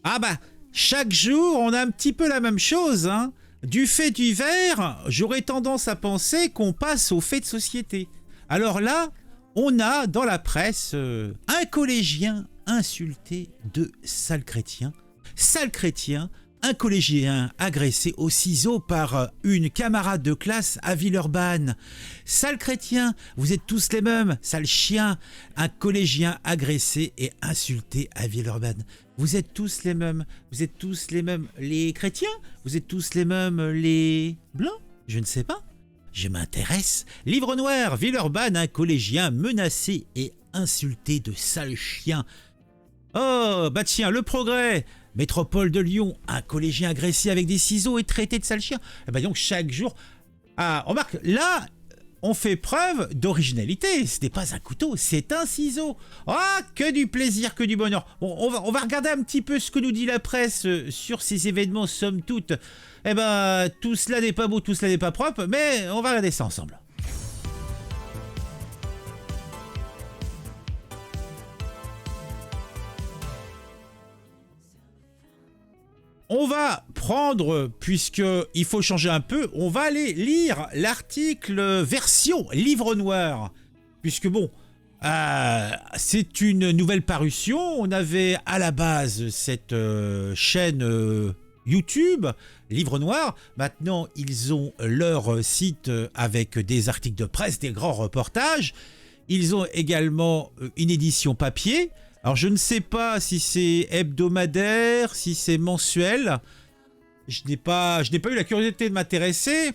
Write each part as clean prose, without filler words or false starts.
Ah bah, chaque jour, on a un petit peu la même chose, hein. Du fait divers, j'aurais tendance à penser qu'on passe au fait de société. Alors là, on a dans la presse un collégien insulté de sale chrétien. Sale chrétien, un collégien agressé au ciseau par une camarade de classe à Villeurbanne. Sale chrétien, vous êtes tous les mêmes, sale chien, un collégien agressé et insulté à Villeurbanne. Vous êtes tous les mêmes, vous êtes tous les mêmes, les chrétiens, vous êtes tous les mêmes, les blancs, je ne sais pas. Je m'intéresse. Livre noir, Villeurbanne, un collégien menacé et insulté de sale chien. Oh, bah tiens, Le Progrès, métropole de Lyon, un collégien agressé avec des ciseaux et traité de sale chien. Et bah donc chaque jour... Ah, remarque, là, on fait preuve d'originalité. Ce n'est pas un couteau, c'est un ciseau. Ah, que du plaisir, que du bonheur. Bon, on va regarder un petit peu ce que nous dit la presse sur ces événements, somme toute. Eh ben, tout cela n'est pas beau, tout cela n'est pas propre, mais on va regarder ça ensemble. On va prendre, puisqu'il faut changer un peu, on va aller lire l'article version livre noir. Puisque bon, c'est une nouvelle parution. On avait à la base cette chaîne YouTube, Livre Noir. Maintenant, ils ont leur site avec des articles de presse, des grands reportages. Ils ont également une édition papier. Alors je ne sais pas si c'est hebdomadaire, si c'est mensuel. Je n'ai pas eu la curiosité de m'intéresser.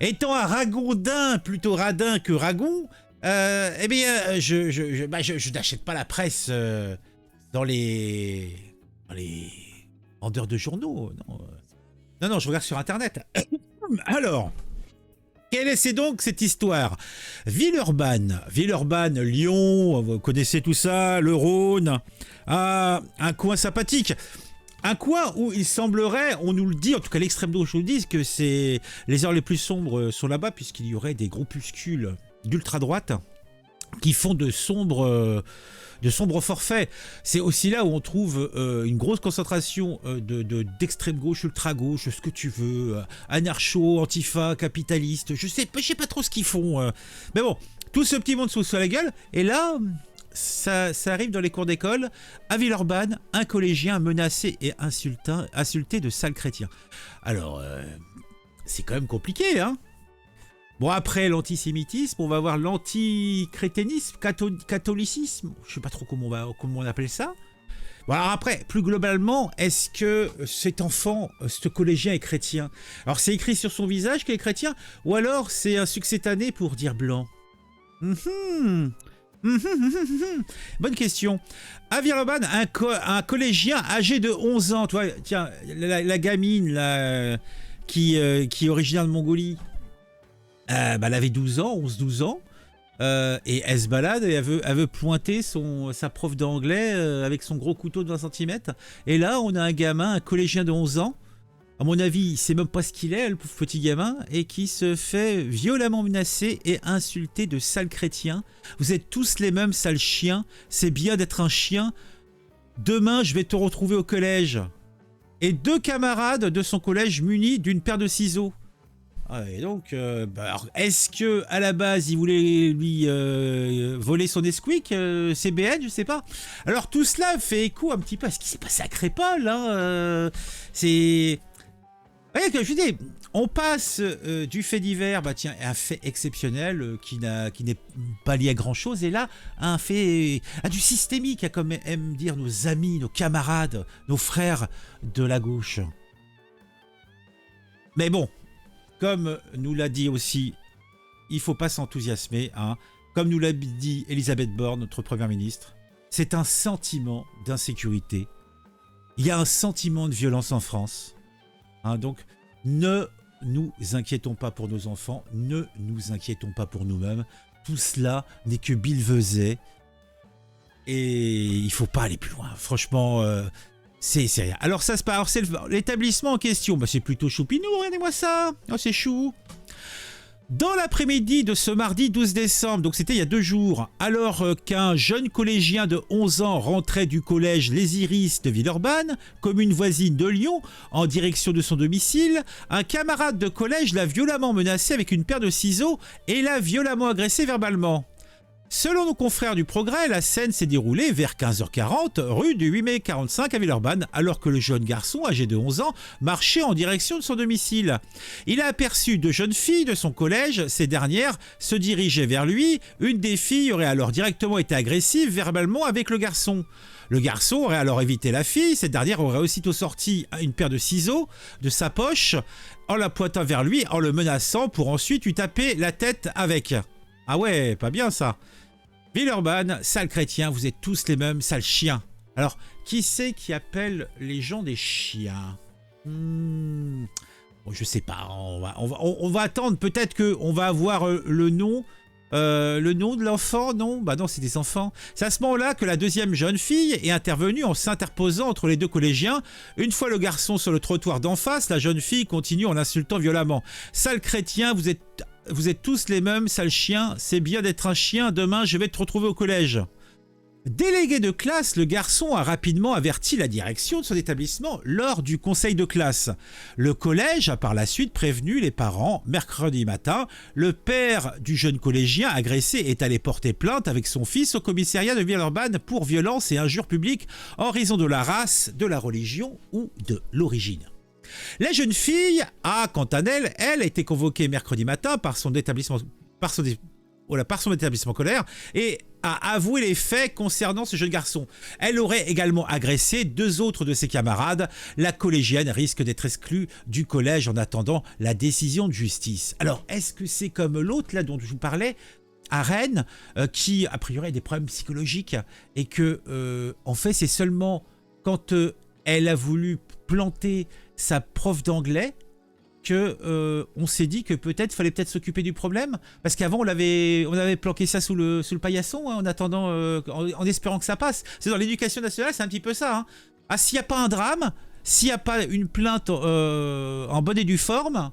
Étant un ragondin, plutôt radin que ragon, eh bien je n'achète pas la presse dans les vendeurs de journaux. Non, je regarde sur internet. Alors, quelle est donc cette histoire? Villeurbanne, Lyon, vous connaissez tout ça, le Rhône, un coin sympathique. Un coin où il semblerait, on nous le dit, en tout cas l'extrême gauche nous le dit, que c'est les heures les plus sombres sont là-bas, puisqu'il y aurait des groupuscules d'ultra-droite qui font de sombres forfaits. C'est aussi là où on trouve une grosse concentration d'extrême gauche, ultra gauche, ce que tu veux, anarcho, antifa, capitaliste, je sais pas trop ce qu'ils font. Mais bon, tout ce petit monde sous la gueule. Et là, ça arrive dans les cours d'école. À Villeurbanne, un collégien menacé et insulté de sale chrétien. Alors, c'est quand même compliqué, hein. Bon, après l'antisémitisme, on va voir l'anticrétinisme, catholicisme, je sais pas trop comment on appelle ça. Bon, alors après, plus globalement, est-ce que cet enfant, ce collégien est chrétien? Alors c'est écrit sur son visage qu'il est chrétien, ou alors c'est un succétané pour dire blanc? Bonne question. À Villeurbanne, un collégien âgé de 11 ans, toi, tiens, la gamine là, qui est originaire de Mongolie, elle avait 12 ans, 11-12 ans, et elle se balade et elle veut pointer sa prof d'anglais avec son gros couteau de 20 cm. Et là, on a un gamin, un collégien de 11 ans, à mon avis, il sait même pas ce qu'il est, le pauvre petit gamin, et qui se fait violemment menacer et insulter de sale chrétien. Vous êtes tous les mêmes, sale chien, c'est bien d'être un chien. Demain, je vais te retrouver au collège. Et 2 camarades de son collège munis d'une paire de ciseaux. Et donc, alors, est-ce que à la base il voulait lui voler son Nesquik, CBN, je sais pas. Alors tout cela fait écho un petit peu à ce qui s'est passé à Crépol. Hein, c'est, vous voyez que je dis, on passe du fait divers, tiens, un fait exceptionnel qui n'est pas lié à grand chose, et là un fait, du systémique, comme aiment dire nos amis, nos camarades, nos frères de la gauche. Mais bon. Comme nous l'a dit aussi, il ne faut pas s'enthousiasmer. Hein. Comme nous l'a dit Elisabeth Borne, notre première ministre, c'est un sentiment d'insécurité. Il y a un sentiment de violence en France. Hein, donc, ne nous inquiétons pas pour nos enfants, ne nous inquiétons pas pour nous-mêmes. Tout cela n'est que billevesée. Et il ne faut pas aller plus loin. Franchement... c'est rien. Alors ça se passe, l'établissement en question, c'est plutôt choupinou, regardez-moi ça. Oh, c'est chou. Dans l'après-midi de ce mardi 12 décembre, donc c'était il y a 2 jours, alors qu'un jeune collégien de 11 ans rentrait du collège Les Iris de Villeurbanne, commune voisine de Lyon, en direction de son domicile, un camarade de collège l'a violemment menacé avec une paire de ciseaux et l'a violemment agressé verbalement. Selon nos confrères du Progrès, la scène s'est déroulée vers 15h40 rue du 8 mai 45 à Villeurbanne, alors que le jeune garçon, âgé de 11 ans, marchait en direction de son domicile. Il a aperçu 2 jeunes filles de son collège, ces dernières se dirigeaient vers lui, une des filles aurait alors directement été agressive verbalement avec le garçon. Le garçon aurait alors évité la fille, cette dernière aurait aussitôt sorti une paire de ciseaux de sa poche en la pointant vers lui, en le menaçant pour ensuite lui taper la tête avec. Ah ouais, pas bien ça. Villeurbanne, sale chrétien, vous êtes tous les mêmes, sale chien. Alors, qui c'est qui appelle les gens des chiens? Bon, je sais pas, on va attendre, peut-être qu'on va avoir le nom de l'enfant, non? Bah non, c'est des enfants. C'est à ce moment-là que la deuxième jeune fille est intervenue en s'interposant entre les 2 collégiens. Une fois le garçon sur le trottoir d'en face, la jeune fille continue en l'insultant violemment. Sale chrétien, vous êtes tous les mêmes, sale chien, c'est bien d'être un chien, demain je vais te retrouver au collège. Délégué de classe, le garçon a rapidement averti la direction de son établissement lors du conseil de classe. Le collège a par la suite prévenu les parents. Mercredi matin, le père du jeune collégien agressé est allé porter plainte avec son fils au commissariat de Villeurbanne pour violence et injures publiques en raison de la race, de la religion ou de l'origine. La jeune fille a, quant à elle, a été convoquée mercredi matin par son établissement scolaire et a avoué les faits concernant ce jeune garçon. Elle aurait également agressé 2 autres de ses camarades. La collégienne risque d'être exclue du collège en attendant la décision de justice. Alors, est-ce que c'est comme l'autre là dont je vous parlais à Rennes, qui a priori a des problèmes psychologiques et que, en fait, c'est seulement quand elle a voulu planter sa prof d'anglais que on s'est dit que peut-être fallait s'occuper du problème, parce qu'avant on avait planqué ça sous le paillasson, hein, en attendant, en espérant que ça passe. C'est dans l'éducation nationale, c'est un petit peu ça, hein. Ah, s'il n'y a pas un drame, s'il n'y a pas une plainte en bonne et due forme,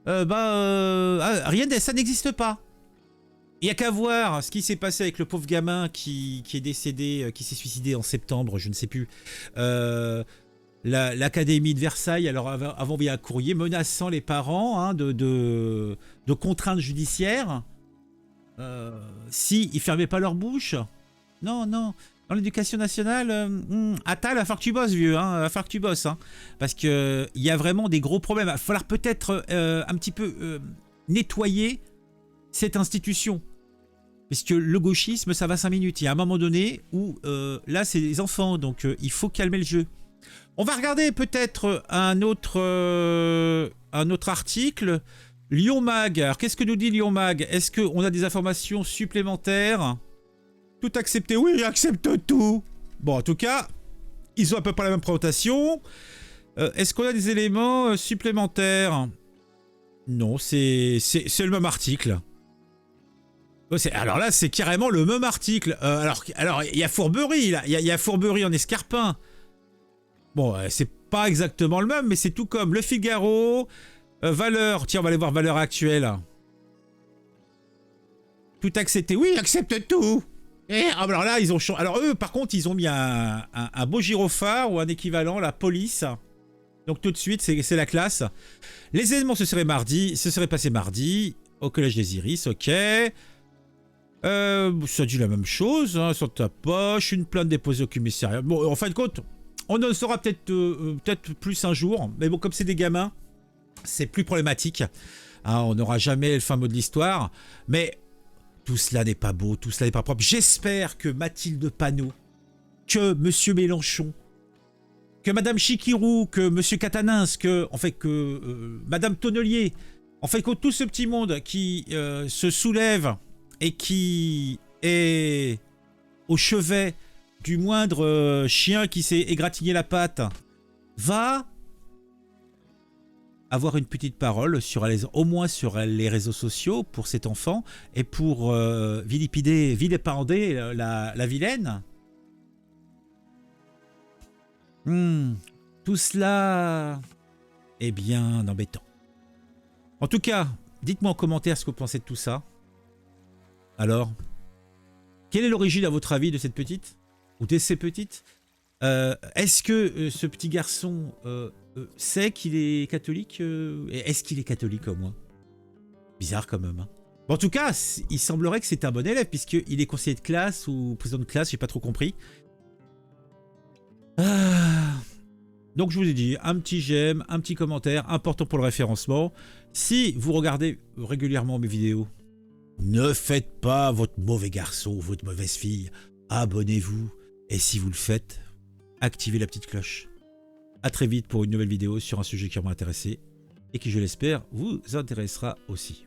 rien de ça n'existe pas. Il n'y a qu'à voir ce qui s'est passé avec le pauvre gamin qui est décédé, qui s'est suicidé en septembre, je ne sais plus. L'académie de Versailles, alors avant il y a un courrier menaçant les parents, hein, de contraintes judiciaires si ils fermaient pas leur bouche. Non, non. Dans l'éducation nationale, Attal, il va falloir que tu bosses, vieux, hein, il va falloir que tu bosses, hein, parce que il y a vraiment des gros problèmes. Il va falloir peut-être un petit peu nettoyer cette institution. Puisque le gauchisme, ça va 5 minutes. Il y a un moment donné où là, c'est les enfants, donc il faut calmer le jeu. On va regarder peut-être un autre article. Lyon Mag. Alors, qu'est-ce que nous dit Lyon Mag? Est-ce qu'on a des informations supplémentaires? Tout accepté? Oui, j'accepte tout. Bon, en tout cas, ils ont à peu près la même présentation. Est-ce qu'on a des éléments supplémentaires? Non, c'est le même article. Alors là, c'est carrément le même article. Alors, il y a Fourberie, là. Il y a Fourberie en escarpin. Bon, c'est pas exactement le même, mais c'est tout comme Le Figaro, Valeurs. Tiens, on va aller voir Valeurs actuelles. Tout accepté. Oui, j'accepte tout. Et alors là, ils ont changé. Alors eux, par contre, ils ont mis un beau gyrophare ou un équivalent, la police. Donc tout de suite, c'est la classe. Les événements se seraient passés mardi au collège des Iris, ok. Ça dit la même chose, hein, sur ta poche, une plainte déposée au commissariat. Bon, en fin de compte, on en saura peut-être plus un jour, mais bon, comme c'est des gamins, c'est plus problématique. Hein, on n'aura jamais le fin mot de l'histoire, mais tout cela n'est pas beau, tout cela n'est pas propre. J'espère que Mathilde Panot, que Monsieur Mélenchon, que Madame Chikirou, que Monsieur Catanins, que Madame Tonnelier, en fait, que tout ce petit monde qui se soulève et qui est au chevet du moindre chien qui s'est égratigné la patte, va avoir une petite parole au moins sur les réseaux sociaux pour cet enfant et pour vilipender la vilaine. Tout cela est bien embêtant. En tout cas, Dites-moi en commentaire ce que vous pensez de tout ça. Alors, quelle est l'origine à votre avis de cette petite? Ou de ces petites? Est-ce que ce petit garçon sait qu'il est catholique? Est-ce qu'il est catholique comme moi? Bizarre quand même. Hein. Bon, en tout cas, il semblerait que c'est un bon élève, puisqu'il est conseiller de classe ou président de classe, j'ai pas trop compris. Donc je vous ai dit, un petit j'aime, un petit commentaire, important pour le référencement. Si vous regardez régulièrement mes vidéos, ne faites pas votre mauvais garçon, votre mauvaise fille. Abonnez-vous. Et si vous le faites, activez la petite cloche. A très vite pour une nouvelle vidéo sur un sujet qui m'a intéressé et qui, je l'espère, vous intéressera aussi.